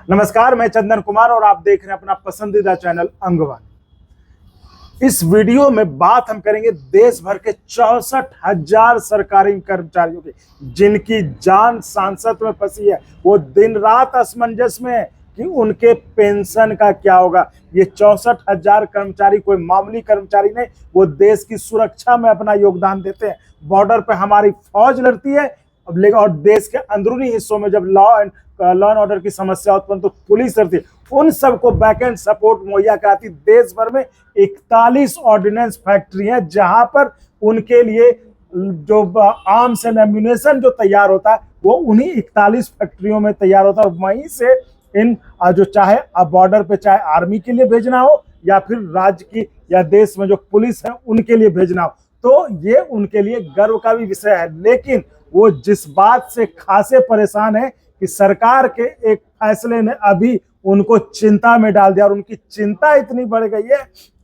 नमस्कार, मैं चंदन कुमार और आप देख रहे हैं अपना पसंदीदा चैनल अंगवानी। इस वीडियो में बात हम करेंगे देश भर के 64,000 सरकारी कर्मचारियों की, जिनकी जान सांसद में फंसी है। वो दिन रात असमंजस में है कि उनके पेंशन का क्या होगा। ये 64,000 कर्मचारी कोई मामूली कर्मचारी नहीं, वो देश की सुरक्षा में अपना योगदान देते हैं। बॉर्डर पे हमारी फौज लड़ती है और देश के अंदरूनी हिस्सों में जब लॉ एंड ऑर्डर की समस्या उत्पन्न तो पुलिस लड़ती है। उन सबको बैक एंड सपोर्ट मुहैया कराती। देश भर में 41 ऑर्डिनेंस फैक्ट्री है जहां पर उनके लिए जो आर्म्स एंड एम्यूनेशन जो तैयार होता है वो उन्हीं 41 फैक्ट्रियों में तैयार होता है। और वहीं से इन जो चाहे बॉर्डर पे चाहे आर्मी के लिए भेजना हो या फिर राज्य की या देश में जो पुलिस है उनके लिए भेजना हो, तो ये उनके लिए गर्व का भी विषय है। लेकिन वो जिस बात से खासे परेशान है कि सरकार के एक फैसले ने अभी उनको चिंता में डाल दिया और उनकी चिंता इतनी बढ़ गई है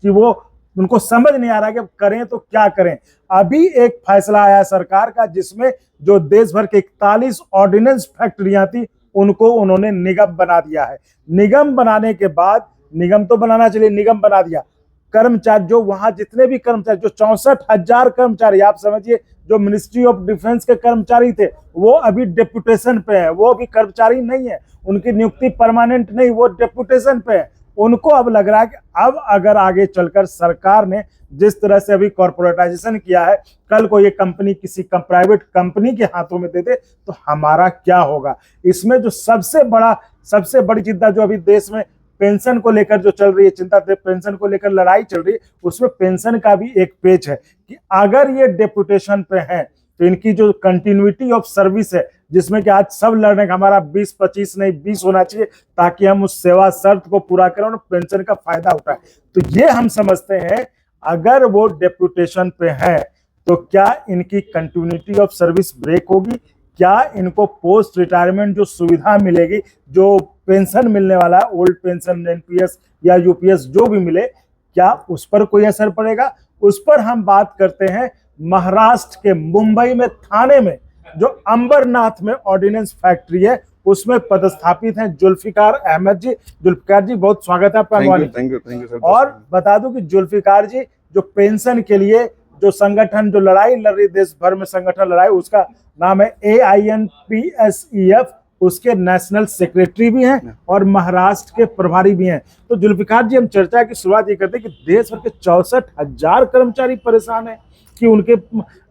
कि वो उनको समझ नहीं आ रहा कि अब करें तो क्या करें। अभी एक फैसला आया सरकार का जिसमें जो देश भर के 41 ऑर्डिनेंस फैक्ट्रियां थी उनको उन्होंने निगम बना दिया है। निगम बनाने के बाद, निगम तो बनाना चाहिए, निगम बना दिया। कर्मचारी जो वहां जितने भी कर्मचारी, जो 64,000 कर्मचारी, आप समझिए जो मिनिस्ट्री ऑफ डिफेंस के कर्मचारी थे वो अभी डेपुटेशन पे है। वो अभी कर्मचारी नहीं है, उनकी नियुक्ति परमानेंट नहीं, वो डेपुटेशन पे है। उनको अब लग रहा है कि अब अगर आगे चलकर सरकार ने जिस तरह से अभी कॉर्पोरेटाइजेशन किया है, कल को ये कंपनी किसी प्राइवेट कंपनी के हाथों में दे दे तो हमारा क्या होगा। इसमें जो सबसे बड़ी चिंता जो अभी देश में पेंशन को लेकर जो चल रही है, चिंता पेंशन को लेकर लड़ाई चल रही है, उसमें पेंशन का भी एक पेज है कि अगर ये डेपुटेशन पे है तो इनकी जो कंटिन्यूटी ऑफ सर्विस है, जिसमें कि आज सब लड़ने का हमारा 20-25 नहीं 20 होना चाहिए ताकि हम उस सेवा शर्त को पूरा करें और पेंशन का फायदा उठाएं। तो ये हम समझते हैं अगर वो डेपुटेशन पे है तो क्या इनकी कंटिन्यूटी ऑफ सर्विस ब्रेक होगी, क्या इनको पोस्ट रिटायरमेंट जो सुविधा मिलेगी, जो पेंशन मिलने वाला है, ओल्ड पेंशन, एनपीएस या यूपीएस जो भी मिले, क्या उस पर कोई असर पड़ेगा। उस पर हम बात करते हैं महाराष्ट्र के मुंबई में थाने में जो अंबरनाथ में ऑर्डिनेंस फैक्ट्री है उसमें पदस्थापित हैं जुल्फिकार अहमद जी। जुल्फिकार जी, बहुत स्वागत है आपका। Thank you sir. और बता दूं कि जुल्फिकार जी जो पेंशन के लिए जो संगठन जो लड़ाई लड़ रही, देश भर में संगठन लड़ाई, उसका नाम है AINPSEF, उसके नेशनल सेक्रेटरी भी हैं और महाराष्ट्र के प्रभारी भी हैं। तो जुल्फिकार जी, हम चर्चा की शुरुआत ये करते हैं कि देश भर के 64,000 कर्मचारी परेशान हैं कि उनके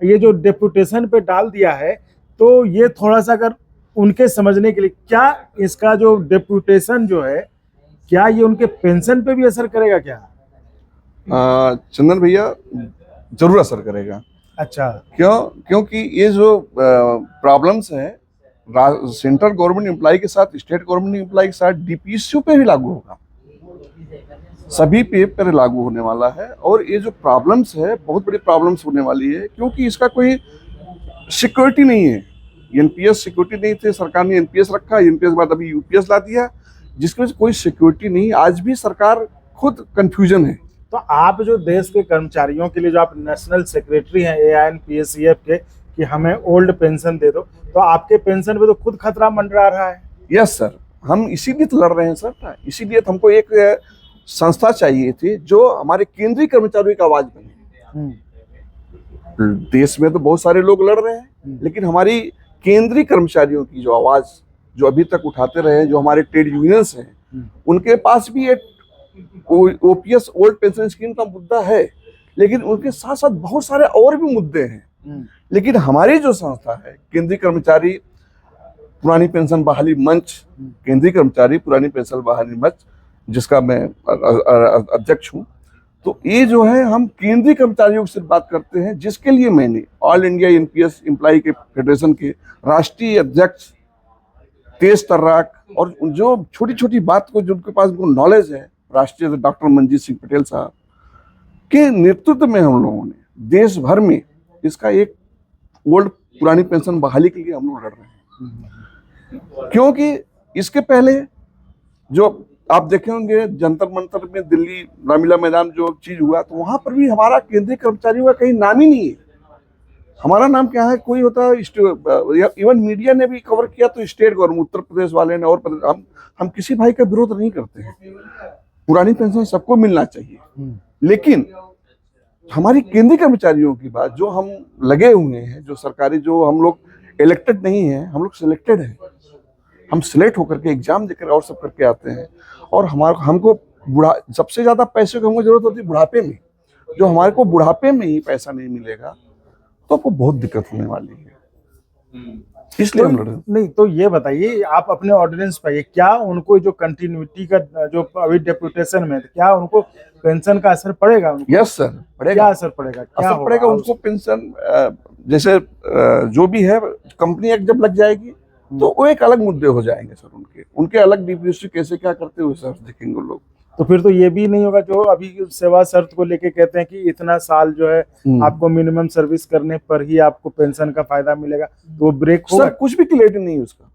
ये जो डेपुटेशन पे डाल दिया है, तो ये थोड़ा सा अगर उनके समझने के लिए, क्या इसका जो डेपुटेशन जो है क्या ये उनके पेंशन पे भी असर करेगा क्या? चंदन भैया, जरूर असर करेगा। अच्छा, क्योंकि ये जो प्रॉब्लम्स है सेंट्रल गवर्नमेंट एम्प्लॉय के साथ, स्टेट गवर्नमेंट एम्प्लॉय के साथ, डीपीएसयू पे भी लागू होगा, सभी पे पर लागू होने वाला है। और ये जो प्रॉब्लम्स है बहुत बड़ी प्रॉब्लम्स होने वाली है क्योंकि इसका कोई सिक्योरिटी नहीं है। एनपीएस सिक्योरिटी नहीं थे, सरकार ने एनपीएस रखा, एनपीएस बाद अभी यूपीएस ला दिया, जिसकी वजह से कोई सिक्योरिटी नहीं। आज भी सरकार खुद कंफ्यूजन है। तो आप जो देश के कर्मचारियों के लिए जो आप नेशनल सेक्रेटरी हैं AINPSEF के कि हमें ओल्ड पेंशन दे दो, तो आपके पेंशन पे तो खुद खतरा मंडरा रहा है। यस सर, हम इसीलिए तो लड़ रहे हैं सर। इसीलिए तो हमको एक संस्था चाहिए थी जो हमारे केंद्रीय कर्मचारियों की आवाज बने। देश में तो बहुत सारे लोग लड़ रहे हैं, लेकिन हमारी केंद्रीय कर्मचारियों की जो आवाज जो अभी तक उठाते रहे, जो हमारे ट्रेड यूनियंस हैं, उनके पास भी एक ओपीएस ओल्ड पेंशन स्कीम का मुद्दा है, लेकिन उनके साथ साथ बहुत सारे और भी मुद्दे हैं। लेकिन हमारी जो संस्था है केंद्रीय कर्मचारी पुरानी पेंशन बहाली मंच, केंद्रीय कर्मचारी पुरानी पेंशन बहाली मंच, जिसका मैं अध्यक्ष हूँ, तो ये जो है हम केंद्रीय कर्मचारियों से बात करते हैं, जिसके लिए मैंने ऑल इंडिया एनपीएस एम्प्लॉय के फेडरेशन के राष्ट्रीय अध्यक्ष तेज तर्राक और जो छोटी छोटी बात को जिनके पास नॉलेज है, राष्ट्रीय डॉक्टर मंजीत सिंह पटेल साहब के नेतृत्व में हम लोगों ने देश भर में इसका एक ओल्ड पुरानी पेंशन बहाली के लिए हम लोग लड़ रहे हैं। क्योंकि इसके पहले जो आप देखे होंगे जंतर मंतर में दिल्ली रामलीला मैदान जो चीज हुआ, तो वहां पर भी हमारा केंद्रीय कर्मचारियों का कहीं नाम ही नहीं है। हमारा नाम क्या है, कोई होता है इवन मीडिया ने भी कवर किया तो स्टेट गवर्नमेंट उत्तर प्रदेश वाले ने, और हम किसी भाई का विरोध नहीं करते हैं। पुरानी पेंशन सबको मिलना चाहिए, लेकिन हमारी केंद्रीय कर्मचारियों की बात, जो हम लगे हुए हैं, जो सरकारी, जो हम लोग इलेक्टेड नहीं है, हम लोग सिलेक्टेड हैं। हम सिलेक्ट होकर के एग्जाम देकर और सब करके आते हैं, और हमको सबसे ज्यादा पैसे की हमको जरूरत होती है बुढ़ापे में। जो हमारे को बुढ़ापे में ही पैसा नहीं मिलेगा तो आपको बहुत दिक्कत होने वाली है, इसलिए हम लड़ रहे हैं। नहीं तो ये बताइए, आप अपने ऑर्डिनेंस पाइए, क्या उनको जो कंटिन्यूटी का जो अभी डेपुटेशन में, क्या उनको पेंशन का असर पड़ेगा उनको? यस सर, पड़ेगा। क्या असर पड़ेगा? क्या असर पड़ेगा उनको पेंशन, जैसे जो भी है, कंपनी एक्ट जब लग जाएगी तो वो एक अलग मुद्दे हो जाएंगे सर, उनके अलग डीपीएससी कैसे क्या करते हुए सर देखेंगे लोग। तो फिर तो ये भी नहीं होगा, जो अभी सेवा शर्त को लेके कहते हैं कि इतना साल जो है आपको मिनिमम सर्विस करने पर ही आपको पेंशन का फायदा मिलेगा, तो वो ब्रेक होगा? सर कुछ भी क्लियरिटी नहीं है उसका,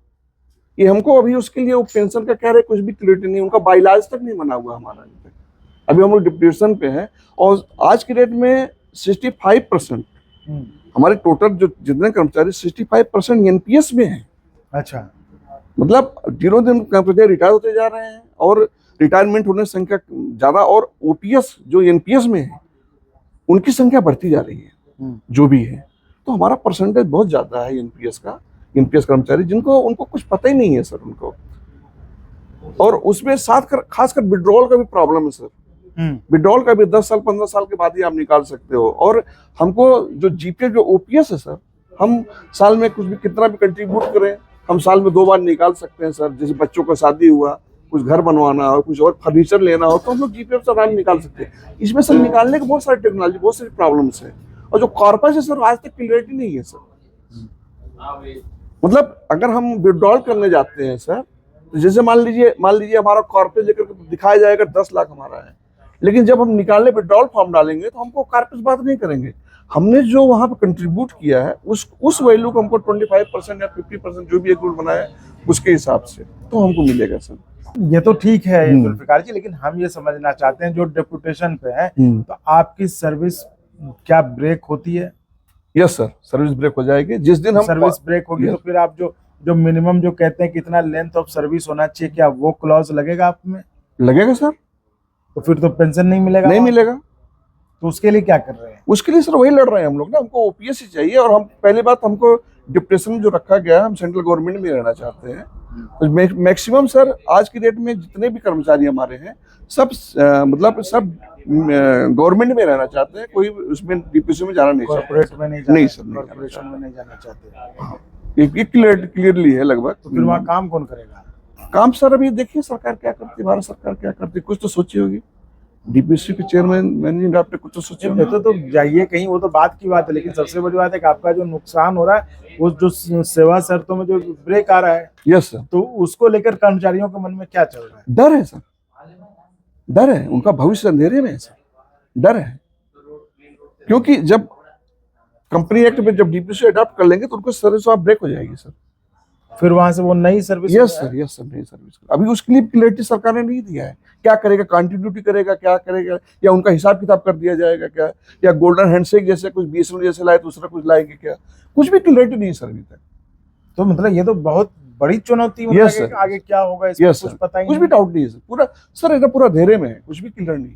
ये हमको अभी उसके लिए वो पेंशन का कह रहे, कुछ भी क्लियरिटी नहीं, उनका बाइलाज तक नहीं बना हुआ हमारा। अभी हम लोग डिप्रेशन पे हैं, और आज की डेट में 65% हमारे टोटल जो जितने कर्मचारी 65% एनपीएस में है। अच्छा, मतलब दिनों दिन कर्मचारी रिटायर होते जा रहे हैं, और रिटायरमेंट होने की संख्या ज्यादा, और ओपीएस जो एनपीएस में है उनकी संख्या बढ़ती जा रही है जो भी है। तो हमारा परसेंटेज बहुत ज्यादा है एनपीएस का, एनपीएस कर्मचारी जिनको उनको कुछ पता ही नहीं है सर उनको, और उसमें खासकर विड्रॉल का भी प्रॉब्लम है सर। विड्रॉल का भी 10 साल 15 साल के बाद ही आप निकाल सकते हो, और हमको जो जीपीएफ जो ओपीएस है सर, हम साल में कुछ भी कितना भी कंट्रीब्यूट करें, हम साल में 2 बार निकाल सकते हैं सर। जैसे बच्चों का शादी हुआ, कुछ घर बनवाना हो, कुछ और फर्नीचर लेना हो, तो हम लोग जीपीएफ से आराम निकाल सकते हैं। इसमें सर निकालने के बहुत सारी टेक्नोलॉजी, बहुत सारी प्रॉब्लम्स है, और जो कॉर्पस है सर आज तक क्लियरिटी नहीं है सर। मतलब अगर हम विड्रॉल करने जाते हैं सर, तो जैसे मान लीजिए हमारा कॉर्पस लेकर दिखाया जाएगा 10 लाख हमारा है, लेकिन जब हम निकालने विड्रॉल फॉर्म डालेंगे तो हमको कॉर्पस बात नहीं करेंगे। हमने जो वहां पर कंट्रीब्यूट किया है उस वैल्यू को हमको 25% या 50% जो भी एक रूल बनाया है उसके हिसाब से तो हमको मिलेगा सर। ये तो ठीक है जुल्फिकार जी, लेकिन हम ये समझना चाहते हैं, जो डेपुटेशन पे है तो आपकी सर्विस क्या ब्रेक होती है? यस सर, सर्विस ब्रेक हो जाएगी जिस दिन हम सर्विस ब्रेक होगी। तो फिर आप जो मिनिमम जो कहते हैं कितना लेंथ ऑफ सर्विस होना चाहिए, क्या वो क्लॉज लगेगा आप में? लगेगा सर। तो फिर तो पेंशन नहीं मिलेगा? नहीं मिलेगा। तो उसके लिए क्या कर रहे हैं? उसके लिए सर वही लड़ रहे हैं हम लोग ना, हमको ओपीएस ही चाहिए। और हम पहली बात, हमको डिप्रेशन जो रखा गया है, हम सेंट्रल गवर्नमेंट में रहना चाहते हैं। तो मैक्सिमम सर आज की डेट में जितने भी कर्मचारी हमारे हैं सब मतलब सब गवर्नमेंट में रहना चाहते हैं, कोई उसमें डीपीसी में जाना नहीं चाहते, कॉर्पोरेट में नहीं जाना, नहीं सर, कॉर्पोरेशन में नहीं जाना चाहते। ये क्लियरली है लगभग। तो फिर वहाँ काम कौन करेगा? काम सर अभी देखिए सरकार क्या करती है, भारत सरकार क्या करती है, कुछ तो सोची होगी। डीपीसी के चेयरमैन मैनेजिंग डायरेक्टर कुछ तो सोचे होंगे। तो जाइए कहीं, वो तो बात की बात है, लेकिन सबसे बड़ी बात है कि आपका जो नुकसान हो रहा है वो जो सेवा शर्तों में जो ब्रेक आ रहा है, यस सर, तो उसको लेकर कर्मचारियों के मन में क्या चल रहा है? डर है सर, डर है, उनका भविष्य अंधेरे में है सर, डर है। क्योंकि जब कंपनी एक्ट में जब डीपीसी अडॉप्ट कर लेंगे तो उनको सर्विस ऑफ ब्रेक हो जाएगी सर, फिर वहां से वो नई सर्विस। यस सर, नई सर्विस। अभी उसके लिए क्लियरिटी सरकार ने नहीं दिया है, क्या करेगा, कंटिन्यूटी करेगा, क्या करेगा, या उनका हिसाब किताब कर दिया जाएगा क्या, या गोल्डन हैंडशेक जैसे कुछ बीएसएनएल जैसे लाए दूसरा कुछ लाएंगे क्या, कुछ भी क्लियरिटी नहीं सर अभी तक। तो मतलब ये तो बहुत बड़ी चुनौती है। यस सर, आगे क्या होगा इसमें कुछ पता ही कुछ भी डाउट नहीं है सर, पूरा सर एकदम पूरा अंधेरे में है, कुछ भी क्लियर नहीं।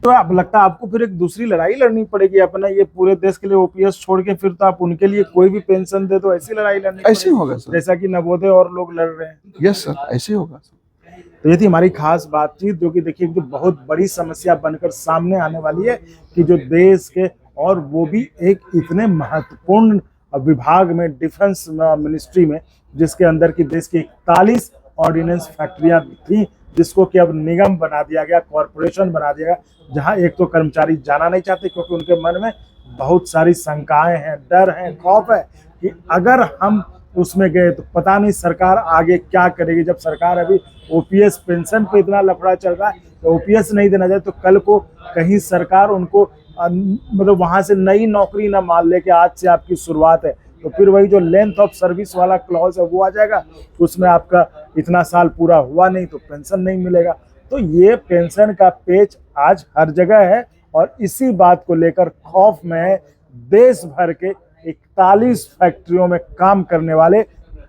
तो आप लगता है आपको फिर एक दूसरी लड़ाई लड़नी पड़ेगी अपना, ये पूरे देश के लिए ओपीएस छोड़ के फिर तो आप उनके लिए कोई भी पेंशन दे तो ऐसी लड़ाई लड़नी पड़ेगी। ऐसे होगा सर, जैसा कि नवोदय और लोग लड़ रहे हैं। यस सर, ऐसे होगा सर। तो ये थी हमारी खास बातचीत, जो कि देखिए जो बहुत बड़ी समस्या बनकर सामने आने वाली है कि जो देश के, और वो भी एक इतने महत्वपूर्ण विभाग में, डिफेंस मिनिस्ट्री में, जिसके अंदर की देश की 41 ऑर्डिनेंस फैक्ट्रियां थी, जिसको कि अब निगम बना दिया गया, कॉरपोरेशन बना दिया गया, जहां एक तो कर्मचारी जाना नहीं चाहते क्योंकि उनके मन में बहुत सारी शंकाएं हैं, डर है, खौफ है कि अगर हम उसमें गए तो पता नहीं सरकार आगे क्या करेगी। जब सरकार अभी ओपीएस पेंशन पे इतना लफड़ा चल रहा है, तो ओपीएस नहीं देना चाहे तो कल को कहीं सरकार उनको मतलब वहां से नई नौकरी ना मान ले कि आज से आपकी शुरुआत है, तो फिर वही जो लेंथ ऑफ सर्विस वाला क्लॉज है वो आ जाएगा, उसमें आपका इतना साल पूरा हुआ नहीं तो पेंशन नहीं मिलेगा। तो ये पेंशन का पेच आज हर जगह है, और इसी बात को लेकर खौफ में है देश भर के 41 फैक्ट्रियों में काम करने वाले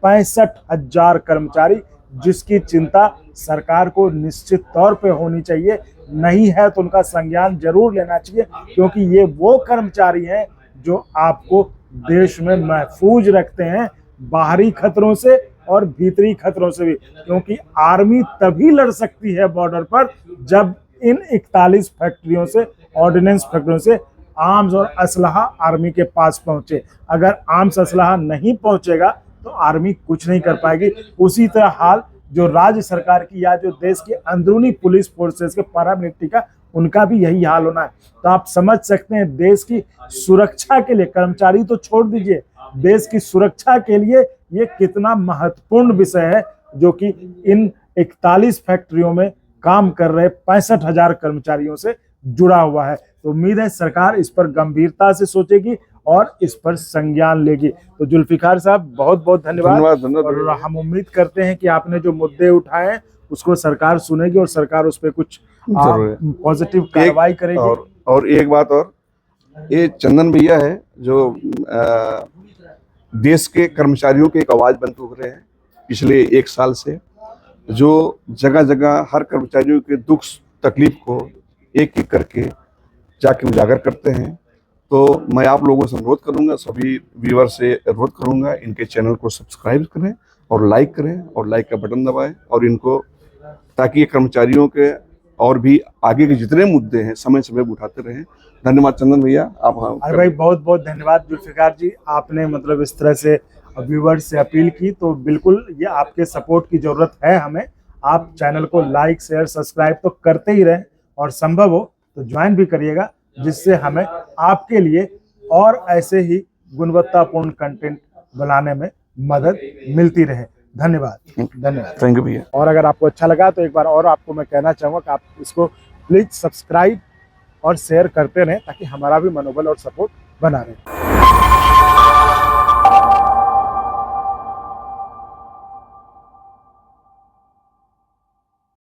65,000 कर्मचारी, जिसकी चिंता सरकार को निश्चित तौर पे होनी चाहिए। नहीं है तो उनका संज्ञान जरूर लेना चाहिए, क्योंकि ये वो कर्मचारी हैं जो आपको देश में महफूज रखते हैं बाहरी खतरों से और भीतरी खतरों से भी। क्योंकि आर्मी तभी लड़ सकती है बॉर्डर पर जब इन 41 फैक्ट्रियों से, ऑर्डिनेंस फैक्ट्रियों से आर्म्स और असलहा आर्मी के पास पहुंचे। अगर आर्म्स असलहा नहीं पहुंचेगा तो आर्मी कुछ नहीं कर पाएगी। उसी तरह हाल जो राज्य सरकार की या जो देश की अंदरूनी पुलिस फोर्सेस के पैरामिलिट्री का, उनका भी यही हाल होना है। तो आप समझ सकते हैं देश की सुरक्षा के लिए, कर्मचारी तो छोड़ दीजिए, देश की सुरक्षा के लिए ये कितना महत्वपूर्ण विषय है, जो कि इन 41 फैक्ट्रियों में काम कर रहे 65,000 कर्मचारियों से जुड़ा हुआ है। तो उम्मीद है सरकार इस पर गंभीरता से सोचेगी और इस पर संज्ञान लेगी। तो जुल्फिकार साहब बहुत बहुत धन्यवाद। और हम उम्मीद करते हैं कि आपने जो मुद्दे उठाए हैं उसको सरकार सुनेगी और सरकार उस पर कुछ पॉजिटिव कार्रवाई करेगी। और एक बात और, ये चंदन भैया है जो देश के कर्मचारियों की एक आवाज बनते हुए रहे हैं पिछले 1 साल से, जो जगह जगह हर कर्मचारियों के दुख तकलीफ को एक एक करके जाके उजागर करते हैं। तो मैं आप लोगों से अनुरोध करूंगा, सभी व्यूअर से अनुरोध करूंगा, इनके चैनल को सब्सक्राइब करें और लाइक करें और लाइक का बटन दबाएं, और इनको, ताकि ये कर्मचारियों के और भी आगे के जितने मुद्दे हैं समय समय उठाते रहें। धन्यवाद चंदन भैया। आप अरे भाई बहुत बहुत धन्यवाद जुल्फिकार जी, आपने मतलब इस तरह से व्यूअर्स से अपील की, तो बिल्कुल ये आपके सपोर्ट की जरूरत है हमें। आप चैनल को लाइक शेयर सब्सक्राइब तो करते ही रहें, और संभव हो तो ज्वाइन भी करिएगा, जिससे हमें आपके लिए और ऐसे ही गुणवत्तापूर्ण कंटेंट बनाने में मदद मिलती रहे। धन्यवाद। थैंक यू भैया। और अगर आपको अच्छा लगा तो एक बार और आपको मैं कहना चाहूँगा कि आप इसको प्लीज सब्सक्राइब और शेयर करते रहें, ताकि हमारा भी मनोबल और सपोर्ट बना रहे।